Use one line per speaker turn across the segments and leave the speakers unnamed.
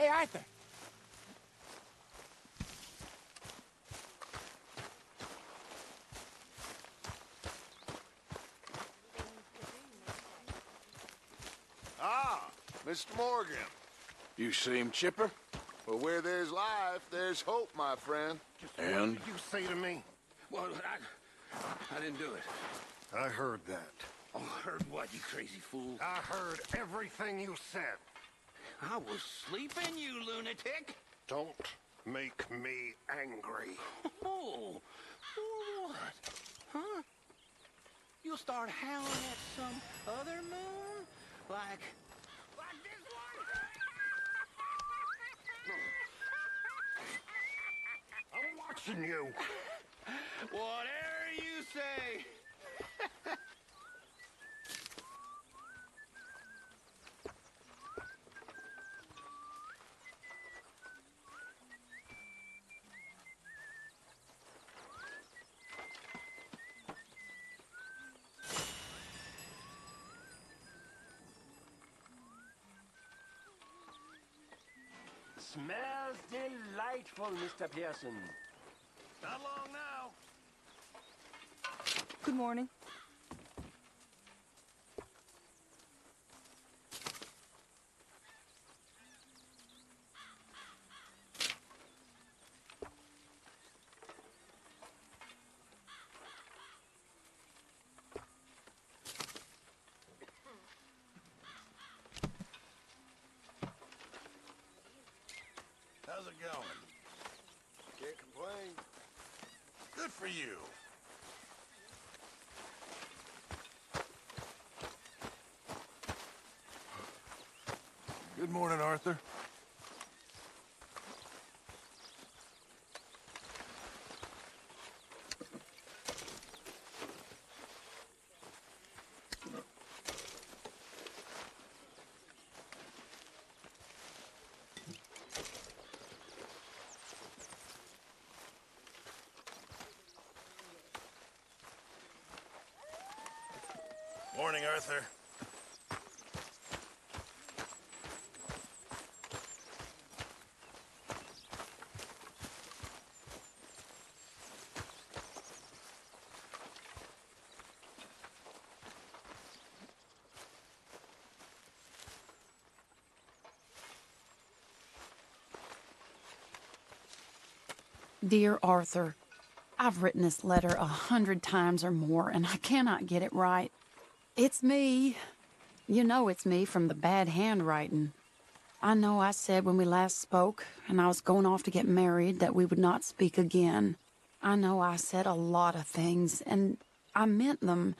Hey, Arthur.
Ah, Mr. Morgan.
You seem chipper?
Well, where there's life, there's hope, my friend.
And?
What did you say to me?
Well, I didn't do it.
I heard that.
Oh, heard what, you crazy fool?
I heard everything you said.
I was sleeping, you lunatic.
Don't make me angry.
Oh, what? Huh? You'll start howling at some other moon? Like this one?
I'm watching you.
Whatever you say.
Smells delightful, Mr. Pearson.
Not long now.
Good morning.
How's it going?
Can't complain.
Good for you. Good morning, Arthur. Morning, Arthur.
Dear Arthur, I've written this letter 100 times or more, and I cannot get it right. It's me. You know it's me from the bad handwriting. I know I said when we last spoke, and I was going off to get married, that we would not speak again. I know I said a lot of things, and I meant them,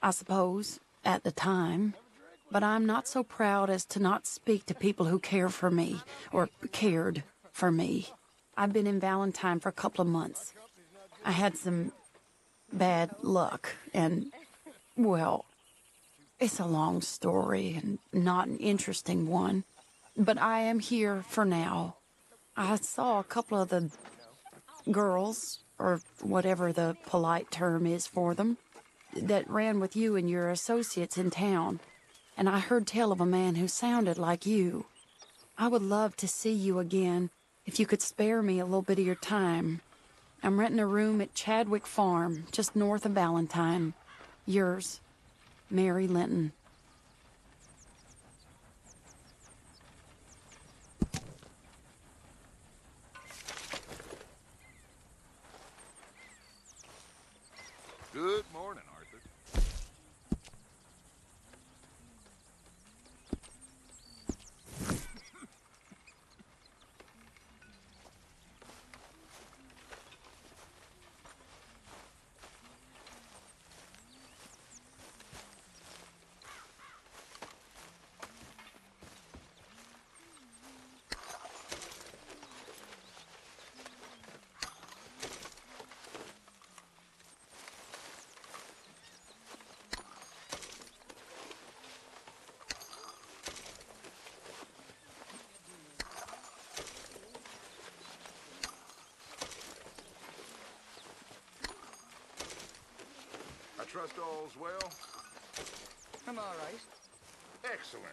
I suppose, at the time. But I'm not so proud as to not speak to people who care for me, or cared for me. I've been in Valentine for a couple of months. I had some bad luck, and, well, it's a long story and not an interesting one. But I am here for now. I saw a couple of the girls, or whatever the polite term is for them, that ran with you and your associates in town. And I heard tell of a man who sounded like you. I would love to see you again, if you could spare me a little bit of your time. I'm renting a room at Chadwick Farm, just north of Valentine. Yours, Mary Linton.
Good morning, Arthur. I trust all's well?
I'm all right.
Excellent.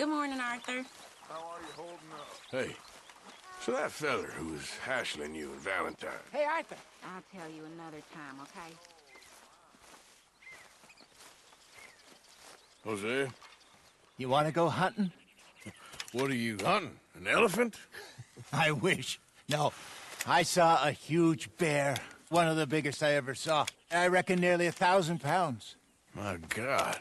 Good morning, Arthur.
How are you holding up?
Hey, so that feller who was hassling you in Valentine.
Hey, Arthur.
I'll tell you another time, okay?
Hosea,
You want to go hunting?
what are you hunting? An elephant?
I wish. No, I saw a huge bear. One of the biggest I ever saw. I reckon nearly 1,000 pounds.
My God.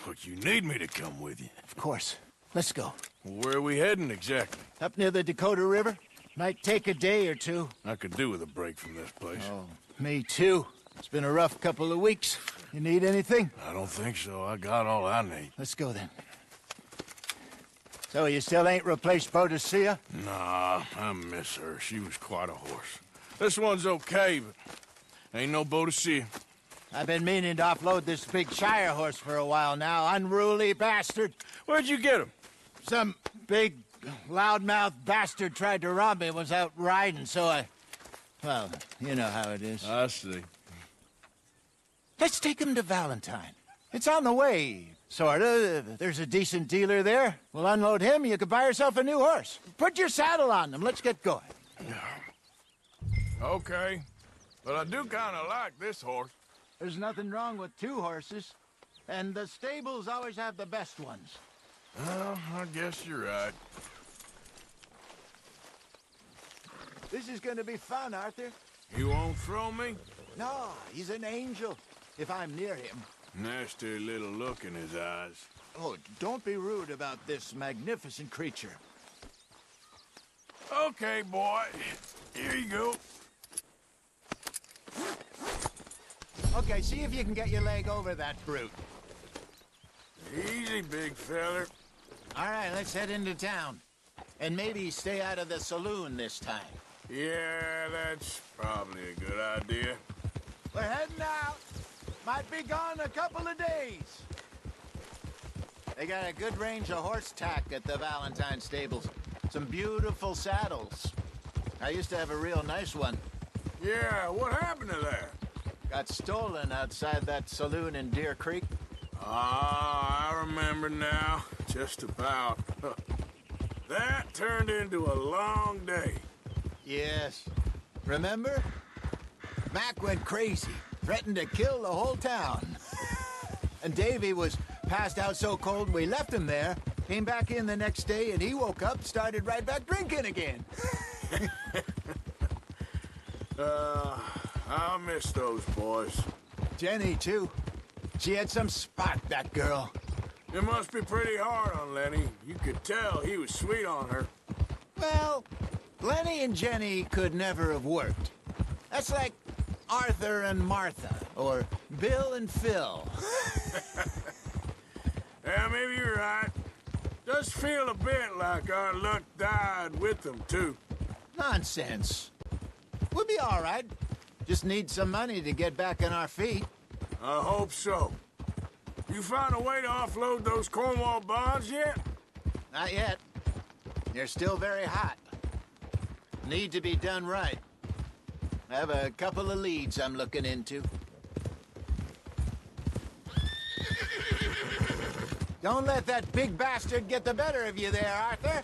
But you need me to come with you.
Of course. Let's go.
Where are we heading exactly?
Up near the Dakota River. Might take a day or two.
I could do with a break from this place.
Oh, me too. It's been a rough couple of weeks. You need anything?
I don't think so. I got all I need.
Let's go then. So you still ain't replaced Boadicea?
Nah, I miss her. She was quite a horse. This one's okay, but ain't no Boadicea.
I've been meaning to offload this big Shire horse for a while now. Unruly bastard.
Where'd you get him?
Some big, loudmouth bastard tried to rob me and was out riding, so I... Well, you know how it is.
I see.
Let's take him to Valentine. It's on the way, sorta. There's a decent dealer there. We'll unload him, you could buy yourself a new horse. Put your saddle on them, let's get going.
Okay. But I do kind of like this horse.
There's nothing wrong with two horses, and the stables always have the best ones.
Well, I guess you're right.
This is gonna be fun, Arthur.
You won't throw me?
No, he's an angel, if I'm near him.
Nasty little look in his eyes.
Oh, don't be rude about this magnificent creature.
Okay, boy. Here you go.
Okay, see if you can get your leg over that brute.
Easy, big feller.
All right, let's head into town. And maybe stay out of the saloon this time.
Yeah, that's probably a good idea.
We're heading out. Might be gone a couple of days. They got a good range of horse tack at the Valentine stables. Some beautiful saddles. I used to have a real nice one.
Yeah, what happened to that?
Got stolen outside that saloon in Deer Creek.
Ah, I remember now. Just about. That turned into a long day.
Yes. Remember? Mac went crazy, threatened to kill the whole town. And Davy was passed out so cold we left him there, came back in the next day, and he woke up, started right back drinking again.
I'll miss those boys.
Jenny, too. She had some spot, that girl.
It must be pretty hard on Lenny. You could tell he was sweet on her.
Well, Lenny and Jenny could never have worked. That's like Arthur and Martha, or Bill and Phil.
Yeah, maybe you're right. Does feel a bit like our luck died with them, too.
Nonsense. We'll be all right. Just need some money to get back on our feet.
I hope so. You found a way to offload those Cornwall bonds yet?
Not yet. They're still very hot. Need to be done right. I have a couple of leads I'm looking into. Don't let that big bastard get the better of you there, Arthur.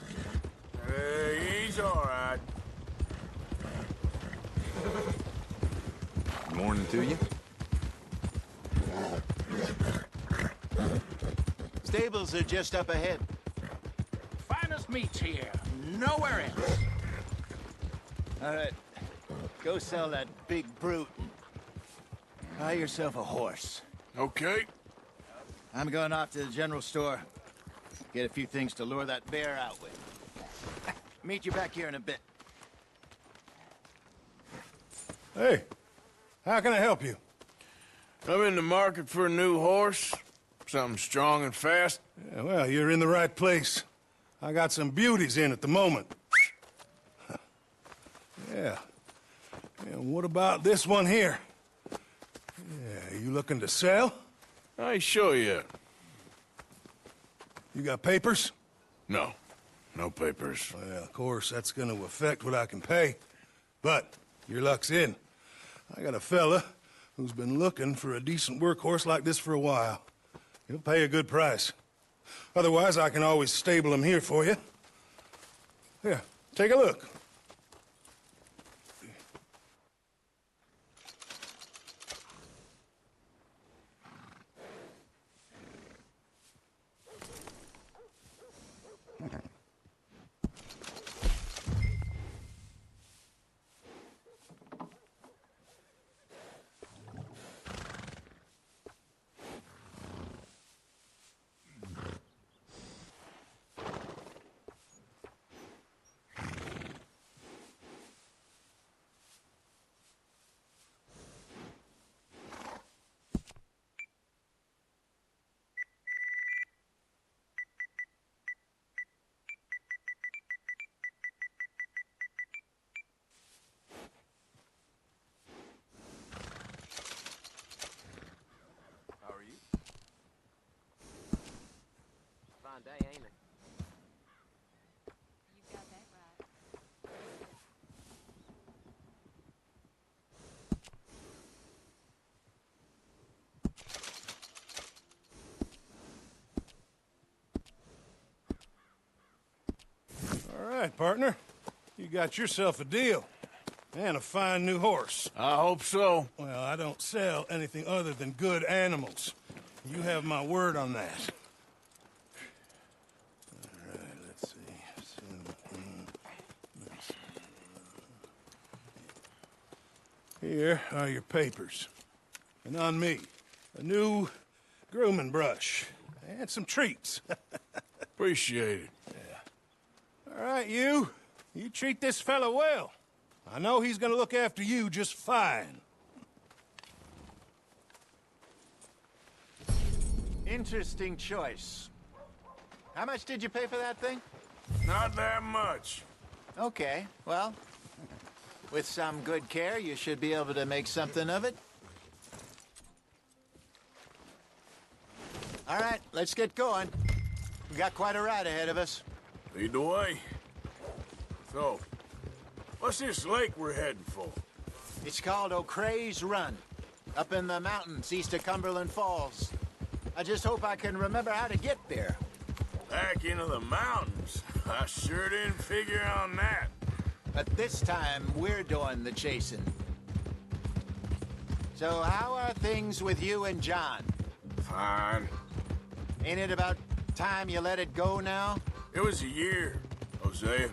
He's all right.
Good morning to you.
Stables are just up ahead.
Finest meats here. Nowhere else.
All right. Go sell that big brute. Buy yourself a horse.
Okay.
I'm going off to the general store. Get a few things to lure that bear out with. Meet you back here in a bit.
Hey, how can I help you? I'm in the market for a new horse. Something strong and fast.
Yeah, well, you're in the right place. I got some beauties in at the moment. Yeah. And what about this one here? Yeah, you looking to sell?
I ain't sure yet.
You got papers?
No. No papers.
Well, of course, that's gonna affect what I can pay. But your luck's in. I got a fella who's been looking for a decent workhorse like this for a while. He'll pay a good price. Otherwise, I can always stable him here for you. Here, take a look.
Fine day, ain't it?
You got that right.
All right, partner. You got yourself a deal. And a fine new horse.
I hope so.
Well, I don't sell anything other than good animals. You have my word on that. All right, let's see. Here are your papers. And on me, a new grooming brush. And some treats.
Appreciate it.
All right, you. You treat this fella well. I know he's gonna look after you just fine.
Interesting choice. How much did you pay for that thing?
Not that much.
Okay, well, with some good care, you should be able to make something of it. All right, let's get going. We got quite a ride ahead of us.
Lead the way. So, what's this lake we're heading for?
It's called O'Creagh's Run, up in the mountains east of Cumberland Falls. I just hope I can remember how to get there.
Back into the mountains? I sure didn't figure on that.
But this time, we're doing the chasing. So how are things with you and John?
Fine.
Ain't it about time you let it go now?
It was a year, Hosea.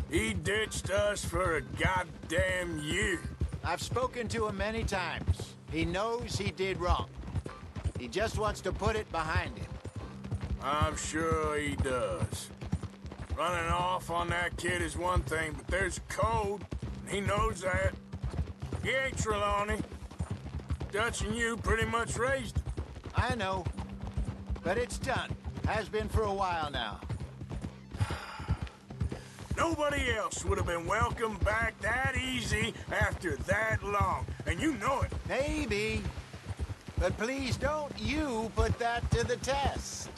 He ditched us for a goddamn year.
I've spoken to him many times. He knows he did wrong. He just wants to put it behind him.
I'm sure he does. Running off on that kid is one thing, but there's a code. He knows that. He ain't Trelawney. Dutch and you pretty much raised him.
I know. But it's done. Has been for a while now.
Nobody else would have been welcomed back that easy after that long. And you know it.
Maybe. But please don't you put that to the test.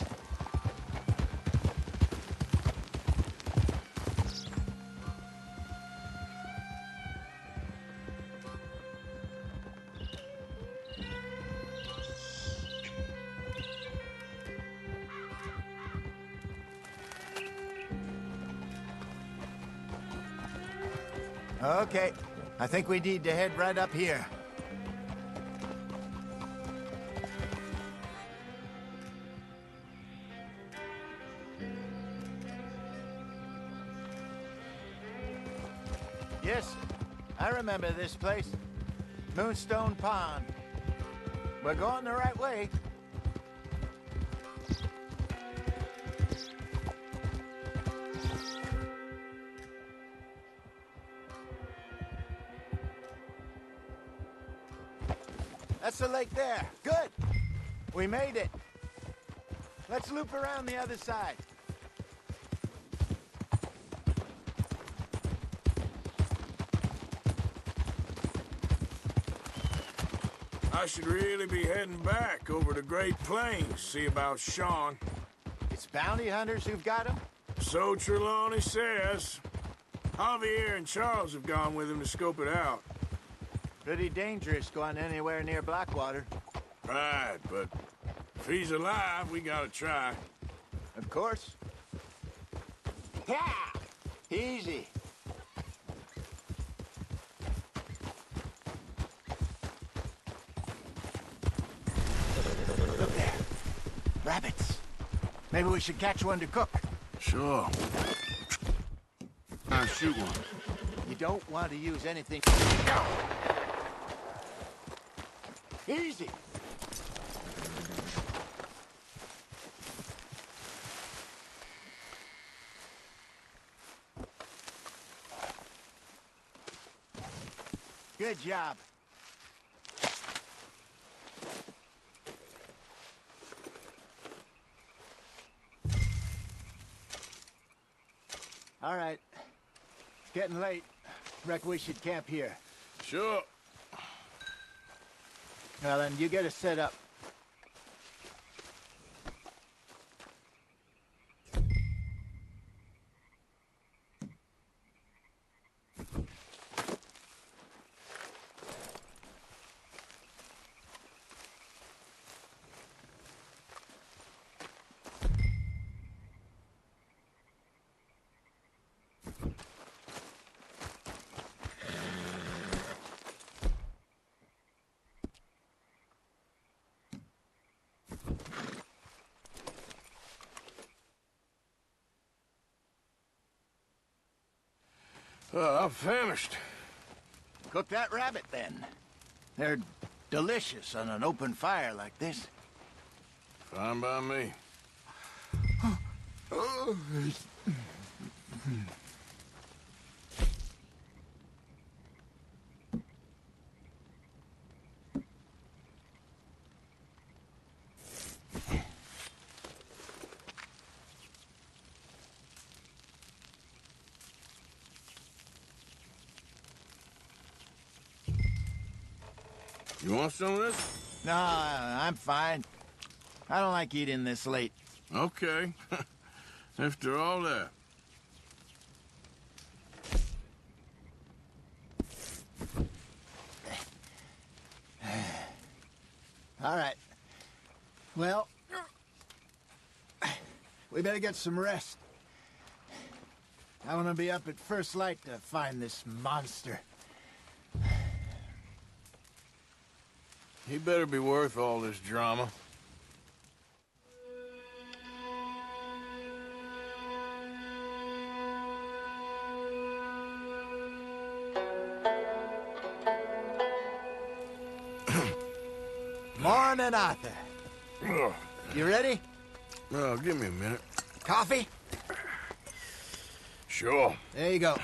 Okay, I think we need to head right up here. Yes, I remember this place. Moonstone Pond. We're going the right way. That's the lake there. Good. We made it. Let's loop around the other side.
I should really be heading back over the Great Plains, see about Sean.
It's bounty hunters who've got him?
So Trelawney says. Javier and Charles have gone with him to scope it out.
Pretty dangerous going anywhere near Blackwater.
Right, but if he's alive, we gotta try.
Of course. Yeah! Easy. Look there. Rabbits. Maybe we should catch one to cook.
Sure. I'll shoot one.
You don't want to use anything... Easy! Good job. All right. It's getting late. Reckon we should camp here.
Sure.
Well, then, you get us set up.
I'm famished.
Cook that rabbit, then. They're delicious on an open fire like this.
Fine by me. You want some of this?
No, I'm fine. I don't like eating this late.
Okay. After all that.
All right. Well, we better get some rest. I want to be up at first light to find this monster.
He better be worth all this drama.
Morning, Arthur. You ready?
Well, give me a minute.
Coffee?
Sure.
There you go.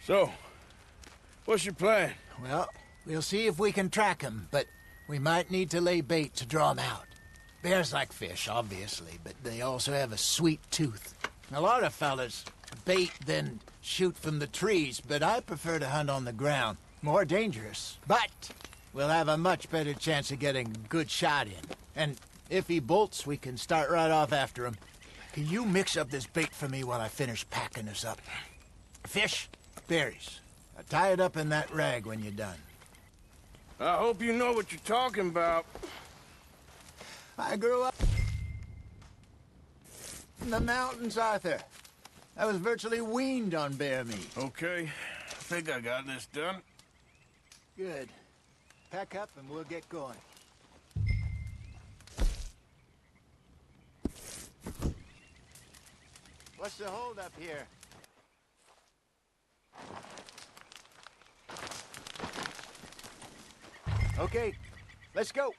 So, what's your plan?
Well, we'll see if we can track him, but we might need to lay bait to draw him out. Bears like fish, obviously, but they also have a sweet tooth. A lot of fellas bait, then shoot from the trees, but I prefer to hunt on the ground. More dangerous, but we'll have a much better chance of getting a good shot in. And if he bolts, we can start right off after him. Can you mix up this bait for me while I finish packing this up? Fish, berries. Tie it up in that rag when you're done.
I hope you know what you're talking about.
I grew up in the mountains, Arthur. I was virtually weaned on bear meat.
Okay, I think I got this done.
Good. Pack up and we'll get going. What's the holdup here? Okay, let's go.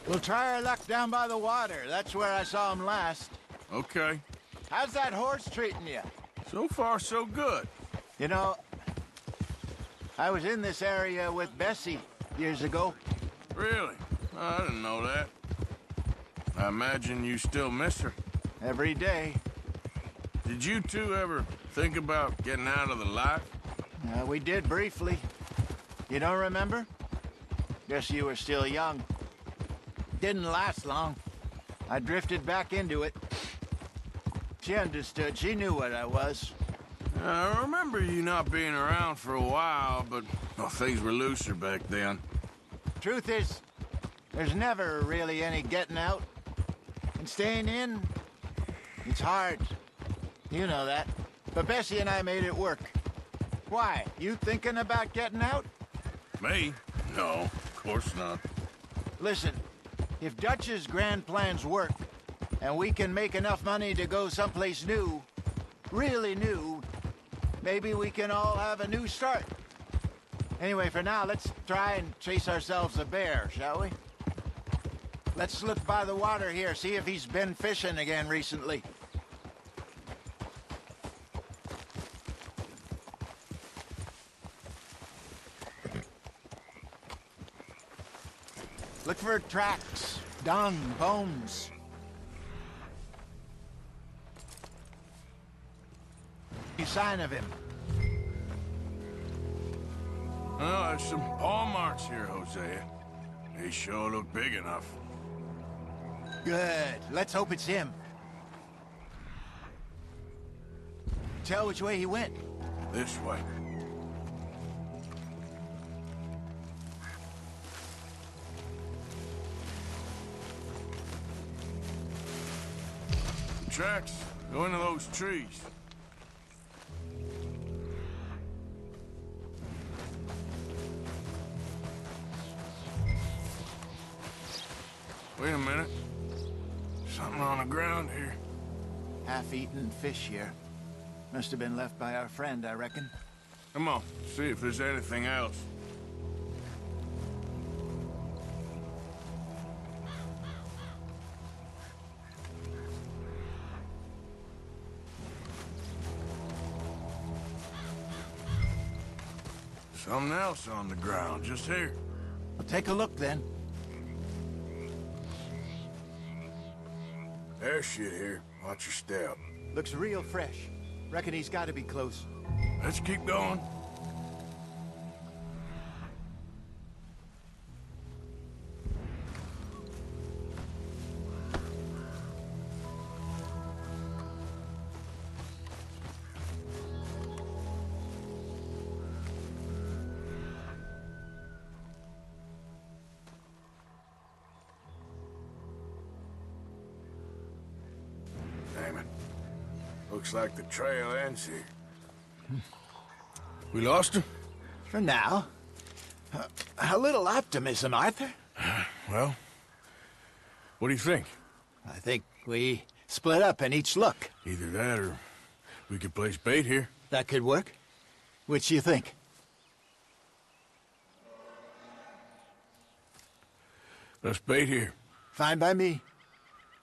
We'll try our luck down by the water. That's where I saw him last.
Okay.
How's that horse treating you?
So far, so good.
You know, I was in this area with Bessie years ago.
Really? I didn't know that. I imagine you still miss her.
Every day.
Did you two ever think about getting out of the life?
We did briefly. You don't remember? Guess you were still young. Didn't last long. I drifted back into it. She understood. She knew what I was.
I remember you not being around for a while, but well, things were looser back then.
Truth is, there's never really any getting out. And staying in, it's hard. You know that. But Bessie and I made it work. Why? You thinking about getting out?
Me? No, of course not.
Listen, if Dutch's grand plans work, and we can make enough money to go someplace new, really new, maybe we can all have a new start. Anyway, for now, let's try and chase ourselves a bear, shall we? Let's look by the water here, see if he's been fishing again recently. Look for tracks, dung, bones. Any sign of him?
Oh, there's some paw marks here, Hosea. They sure look big enough.
Good. Let's hope it's him. Tell which way he went.
This way. Tracks. Go into those trees. Wait a minute. Something on the ground here.
Half-eaten fish here. Must have been left by our friend, I reckon.
Come on, see if there's anything else. Something else on the ground, just here.
Well, take a look, then.
There's shit here. Watch your step.
Looks real fresh. Reckon he's got to be close.
Let's keep going. Damn it. Looks like the trail ends here. We lost him?
For now. A little optimism, Arthur.
Well, what do you think?
I think we split up and each look.
Either that or we could place bait here.
That could work. Which you think?
Let's bait here.
Fine by me.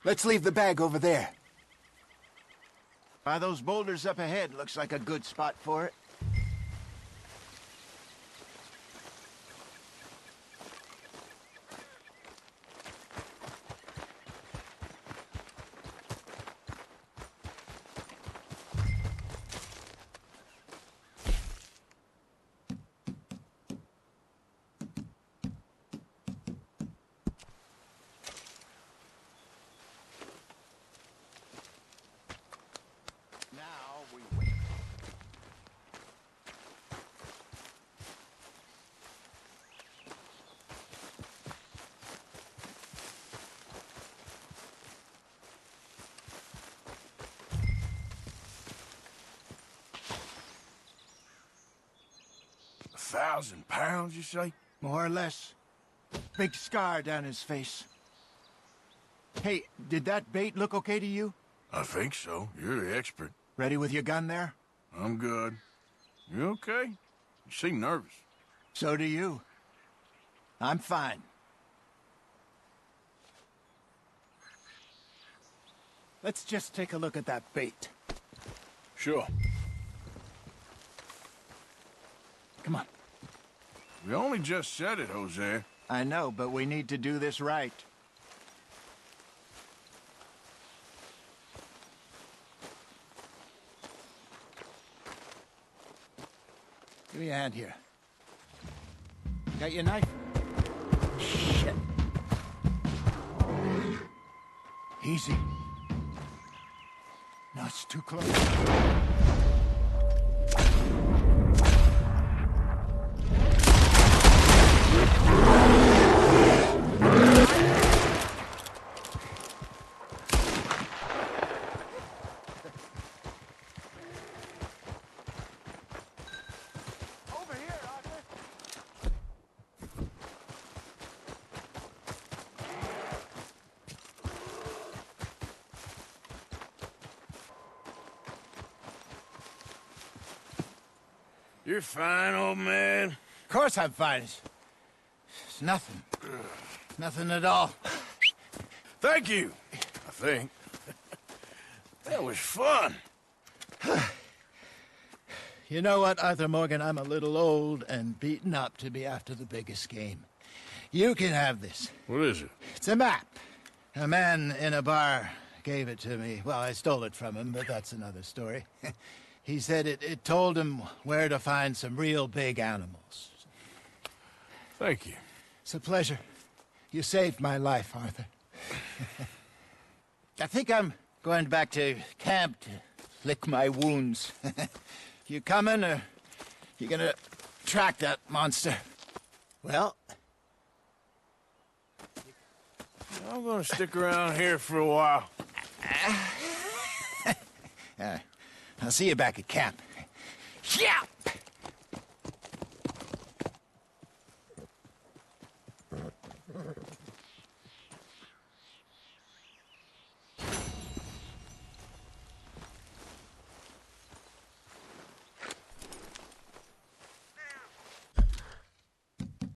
Let's leave the bag over there. By those boulders up ahead, looks like a good spot for it.
£1,000, you say?
More or less. Big scar down his face. Hey, did that bait look okay to you?
I think so. You're the expert.
Ready with your gun there?
I'm good. You okay? You seem nervous.
So do you. I'm fine. Let's just take a look at that bait.
Sure.
Come on.
We only just said it, Hosea.
I know, but we need to do this right. Give me a hand here. Got your knife? Shit. Easy. No, it's too close.
You're fine, old man.
Of course I'm fine. It's nothing. Nothing at all.
Thank you, I think. That was fun.
You know what, Arthur Morgan? I'm a little old and beaten up to be after the biggest game. You can have this.
What is it?
It's a map. A man in a bar gave it to me. Well, I stole it from him, but that's another story. He said it told him where to find some real big animals.
Thank you.
It's a pleasure. You saved my life, Arthur. I think I'm going back to camp to lick my wounds. You coming, or you gonna track that monster? Well,
I'm gonna stick around here for a while.
I'll see you back at camp. Yeah!